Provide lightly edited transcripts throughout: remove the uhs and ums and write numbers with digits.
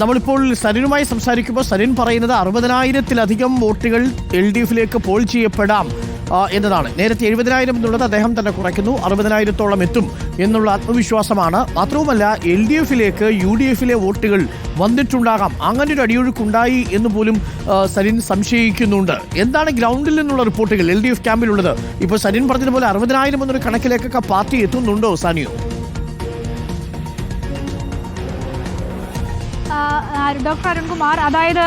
നമ്മളിപ്പോൾ സരിനുമായി സംസാരിക്കുമ്പോൾ സരിൻ പറയുന്നത് 60,000-ത്തിലധികം വോട്ടുകൾ LDF-ലേക്ക് പോൾ ചെയ്യപ്പെടാം എന്നതാണ്. നേരത്തെ 70,000 എന്നുള്ളത് അദ്ദേഹം തന്നെ കുറയ്ക്കുന്നു, 60,000-ത്തോളം എത്തും എന്നുള്ള ആത്മവിശ്വാസമാണ്. മാത്രവുമല്ല LDF-ലേക്ക് UDF-ലെ വോട്ടുകൾ വന്നിട്ടുണ്ടാകാം, അങ്ങനെ ഒരു അടിയൊഴുക്കുണ്ടായി എന്ന് പോലും സരിൻ സംശയിക്കുന്നുണ്ട്. എന്താണ് ഗ്രൗണ്ടിൽ നിന്നുള്ള റിപ്പോർട്ടുകൾ LDF ക്യാമ്പിലുള്ളത്? ഇപ്പോൾ സരിൻ പറഞ്ഞതുപോലെ 60,000 എന്നൊരു കണക്കിലേക്കൊക്കെ പാർട്ടി എത്തുന്നുണ്ടോ സാനിയോ? ഡോക്ടർ അരുൺകുമാർ, അതായത്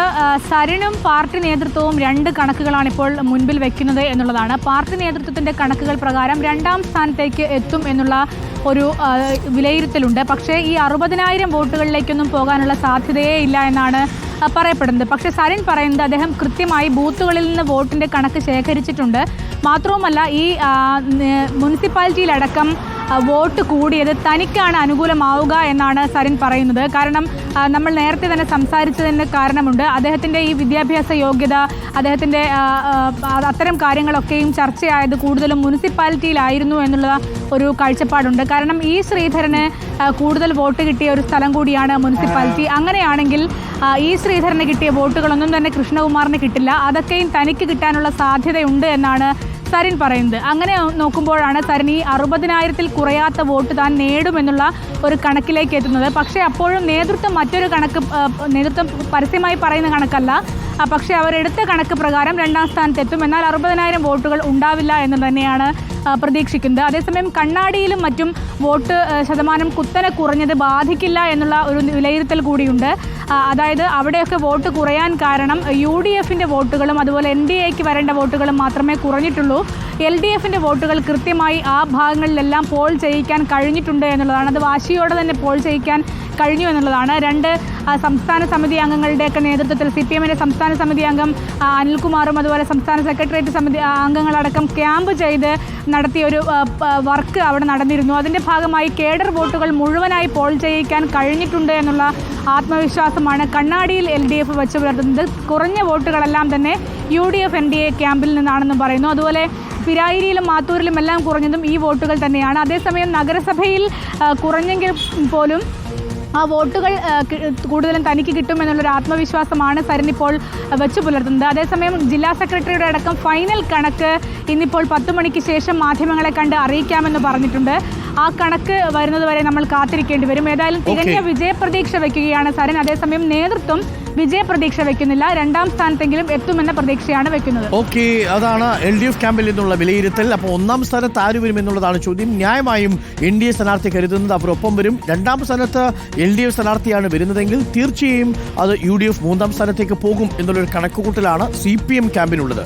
സരിനും പാർട്ടി നേതൃത്വവും രണ്ട് കണക്കുകളാണ് ഇപ്പോൾ മുൻപിൽ വെക്കുന്നത് എന്നുള്ളതാണ്. പാർട്ടി നേതൃത്വത്തിൻ്റെ കണക്കുകൾ പ്രകാരം 2ാം സ്ഥാനത്തേക്ക് എത്തും എന്നുള്ള ഒരു വിലയിരുത്തലുണ്ട്. പക്ഷേ ഈ 60,000 വോട്ടുകളിലേക്കൊന്നും പോകാനുള്ള സാധ്യതയേ ഇല്ല എന്നാണ് പറയപ്പെടുന്നത്. പക്ഷേ സരിൻ പറയുന്നത് അദ്ദേഹം കൃത്യമായി ബൂത്തുകളിൽ നിന്ന് വോട്ടിൻ്റെ കണക്ക് ശേഖരിച്ചിട്ടുണ്ട്. മാത്രവുമല്ല ഈ മുനിസിപ്പാലിറ്റിയിലടക്കം വോട്ട് കൂടിയത് തനിക്കാണ് അനുകൂലമാവുക എന്നാണ് സരിൻ പറയുന്നത്. കാരണം നമ്മൾ നേരത്തെ തന്നെ സംസാരിച്ചതിന് കാരണമുണ്ട്. അദ്ദേഹത്തിൻ്റെ ഈ വിദ്യാഭ്യാസ യോഗ്യത, അദ്ദേഹത്തിൻ്റെ അത്തരം കാര്യങ്ങളൊക്കെയും ചർച്ചയായത് കൂടുതലും മുനിസിപ്പാലിറ്റിയിലായിരുന്നു എന്നുള്ള ഒരു കാഴ്ചപ്പാടുണ്ട്. കാരണം ഈ ശ്രീധരന് കൂടുതൽ വോട്ട് കിട്ടിയ ഒരു സ്ഥലം കൂടിയാണ് മുനിസിപ്പാലിറ്റി. അങ്ങനെയാണെങ്കിൽ ഈ ശ്രീധരന് കിട്ടിയ വോട്ടുകളൊന്നും തന്നെ കൃഷ്ണകുമാറിന് കിട്ടില്ല, അതൊക്കെയും തനിക്ക് കിട്ടാനുള്ള സാധ്യതയുണ്ട് എന്നാണ് സരിൻ പറയുന്നത്. അങ്ങനെ നോക്കുമ്പോഴാണ് സരിൻ ഈ 60,000-ത്തിൽ കുറയാത്ത വോട്ട് താൻ നേടുമെന്നുള്ള ഒരു കണക്കിലേക്ക് എത്തുന്നത്. പക്ഷേ അപ്പോഴും നേതൃത്വം മറ്റൊരു കണക്ക്, നേതൃത്വം പരസ്യമായി പറയുന്ന കണക്കല്ല, പക്ഷേ അവരെടുത്ത കണക്ക് പ്രകാരം 2ാം സ്ഥാനത്തെത്തും. എന്നാൽ 60,000 വോട്ടുകൾ ഉണ്ടാവില്ല എന്ന് തന്നെയാണ് പ്രതീക്ഷിക്കുന്നത്. അതേസമയം കണ്ണാടിയിലും മറ്റും വോട്ട് ശതമാനം കുത്തനെ കുറഞ്ഞത് ബാധിക്കില്ല എന്നുള്ള ഒരു വിലയിരുത്തൽ കൂടിയുണ്ട്. അതായത് അവിടെയൊക്കെ വോട്ട് കുറയാൻ കാരണം UDF-ന്റെ വോട്ടുകളും അതുപോലെ NDA-ക്ക് വരേണ്ട വോട്ടുകളും മാത്രമേ കുറഞ്ഞിട്ടുള്ളൂ. LDF-ന്റെ വോട്ടുകൾ കൃത്യമായി ആ ഭാഗങ്ങളിലെല്ലാം പോൾ ചെയ്യിക്കാൻ കഴിഞ്ഞിട്ടുണ്ട് എന്നുള്ളതാണ്. അത് വാശിയോടെ തന്നെ പോൾ ചെയ്യിക്കാൻ കഴിഞ്ഞു എന്നുള്ളതാണ്. 2 സംസ്ഥാന സമിതി അംഗങ്ങളുടെയൊക്കെ നേതൃത്വത്തിൽ CPM-ന്റെ സംസ്ഥാന സമിതി അംഗം അനിൽകുമാറും അതുപോലെ സംസ്ഥാന സെക്രട്ടേറിയറ്റ് സമിതി അംഗങ്ങളടക്കം ക്യാമ്പ് ചെയ്ത് നടത്തിയ ഒരു വർക്ക് അവിടെ നടന്നിരുന്നു. അതിൻ്റെ ഭാഗമായി കേഡർ വോട്ടുകൾ മുഴുവനായി പോൾ ചെയ്യിക്കാൻ കഴിഞ്ഞിട്ടുണ്ട് എന്നുള്ള ആത്മവിശ്വാസമാണ് കണ്ണാടിയിൽ LDF വെച്ച് പുലർത്തുന്നത്. കുറഞ്ഞ വോട്ടുകളെല്ലാം തന്നെ UDF NDA ക്യാമ്പിൽ നിന്നാണെന്നും പറയുന്നു. അതുപോലെ പിരായിരിയിലും മാത്തൂരിലും എല്ലാം കുറഞ്ഞതും ഈ വോട്ടുകൾ തന്നെയാണ്. അതേസമയം നഗരസഭയിൽ കുറഞ്ഞെങ്കിൽ പോലും ആ വോട്ടുകൾ കൂടുതലും തനിക്ക് കിട്ടുമെന്നുള്ളൊരു ആത്മവിശ്വാസമാണ് സരിൻ ഇപ്പോൾ വെച്ചു പുലർത്തുന്നത്. അതേസമയം ജില്ലാ സെക്രട്ടറിയുടെ അടക്കം ഫൈനൽ കണക്ക് ഇന്നിപ്പോൾ 10 മണിക്ക് ശേഷം മാധ്യമങ്ങളെ കണ്ട് അറിയിക്കാമെന്ന് പറഞ്ഞിട്ടുണ്ട്. ആ കണക്ക് വരുന്നതുവരെ നമ്മൾ കാത്തിരിക്കേണ്ടി വരും. ഏതായാലും തികഞ്ഞ വിജയപ്രതീക്ഷ വയ്ക്കുകയാണ് സരിൻ. അതേസമയം നേതൃത്വം വിജയപ്രതീക്ഷ വയ്ക്കുന്നില്ല, 2ാം സ്ഥാനത്തെങ്കിലും എത്തുമെന്ന പ്രതീക്ഷയാണ് വെക്കുന്നത്. ഓക്കെ, അതാണ് LDF ക്യാമ്പിൽ നിന്നുള്ള വിലയിരുത്തൽ. അപ്പോൾ 1ാം സ്ഥാനത്ത് ആര് വരും എന്നുള്ളതാണ് ചോദ്യം. ന്യായമായും NDA സ്ഥാനാർത്ഥി കരുതുന്നത് അവരൊപ്പം വരും. 2ാം സ്ഥാനത്ത് LDF സ്ഥാനാർത്ഥിയാണ് വരുന്നതെങ്കിൽ തീർച്ചയായും അത് UDF 3ാം സ്ഥാനത്തേക്ക് പോകും എന്നുള്ളൊരു കണക്കുകൂട്ടലാണ് CPM ക്യാമ്പിനുള്ളത്.